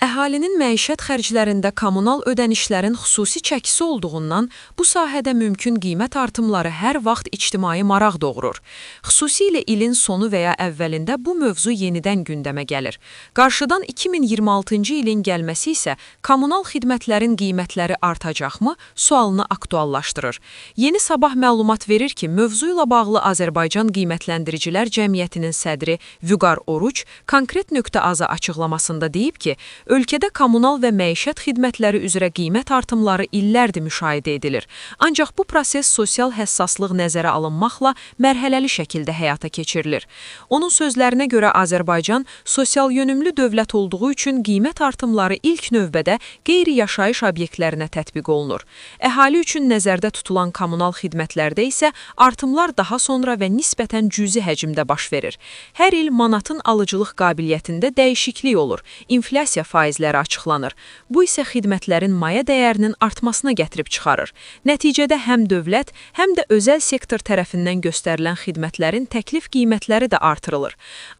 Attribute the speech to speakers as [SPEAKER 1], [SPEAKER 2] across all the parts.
[SPEAKER 1] Əhalinin məişət xərclərində kommunal ödənişlərin xüsusi çəkisi olduğundan, bu sahədə mümkün qiymət artımları hər vaxt ictimai maraq doğurur. Xüsusilə ilin sonu və ya əvvəlində bu mövzu yenidən gündəmə gəlir. Qarşıdan 2026-cı ilin gəlməsi isə kommunal xidmətlərin qiymətləri artacaqmı sualını aktuallaşdırır. Yeni Sabah məlumat verir ki, mövzu ilə bağlı Azərbaycan Qiymətləndiricilər Cəmiyyətinin sədri Vüqar Oruç konkret .az-a açıqlamasında deyib ki, ölkədə kommunal və məişət xidmətləri üzrə qiymət artımları illərdir müşahidə edilir. Ancaq bu proses sosial həssaslıq nəzərə alınmaqla mərhələli şəkildə həyata keçirilir. Onun sözlərinə görə Azərbaycan sosial yönümlü dövlət olduğu üçün qiymət artımları ilk növbədə qeyri-yaşayış obyektlərinə tətbiq olunur. Əhali üçün nəzərdə tutulan kommunal xidmətlərdə isə artımlar daha sonra və nisbətən cüzi həcmdə baş verir. Hər il manatın alıcılıq qabiliyyətində dəyişiklik olur, inflyasiya faizləri açıqlanır. Bu isə xidmətlərin maya dəyərinin artmasına gətirib çıxarır. Nəticədə həm dövlət, həm də özəl sektor tərəfindən göstərilən xidmətlərin təklif qiymətləri də artırılır.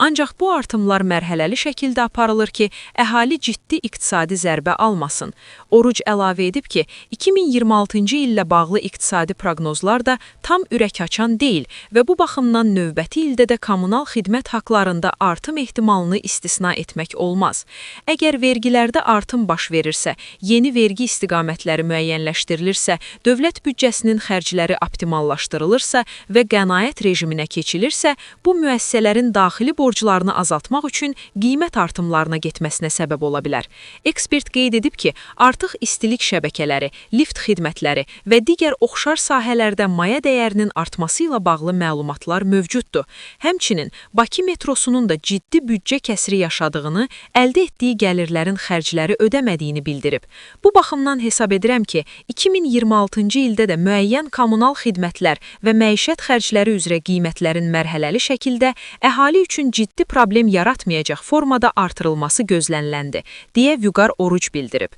[SPEAKER 1] Ancaq bu artımlar mərhələli şəkildə aparılır ki, əhali ciddi iqtisadi zərbə almasın. Oruc əlavə edib ki, 2026-cı illə bağlı iqtisadi proqnozlar da tam ürək açan deyil və bu baxımdan növbəti ildə də kommunal xidmət haqlarında artım ehtimalını istisna etmək olmaz. Əgər vergilərdə artım baş verirsə, yeni vergi istiqamətləri müəyyənləşdirilirsə, dövlət büdcəsinin xərcləri optimallaşdırılırsa və qənaət rejiminə keçilirsə, bu müəssisələrin daxili borclarını azaltmaq üçün qiymət artımlarına getməsinə səbəb ola bilər. Ekspert qeyd edib ki, artıq istilik şəbəkələri, lift xidmətləri və digər oxşar sahələrdə maya dəyərinin artması ilə bağlı məlumatlar mövcuddur. Həmçinin Bakı metrosunun da ciddi büdcə kəsiri yaşadığını, əldə etdiyi gəlirlərin xərcləri ödəmədiyini bildirib. Bu baxımdan hesab edirəm ki, 2026-cı ildə də müəyyən kommunal xidmətlər və məişət xərcləri üzrə qiymətlərin mərhələli şəkildə əhali üçün ciddi problem yaratmayacaq formada artırılması gözləniləndir, deyə Vüqar Oruc bildirib.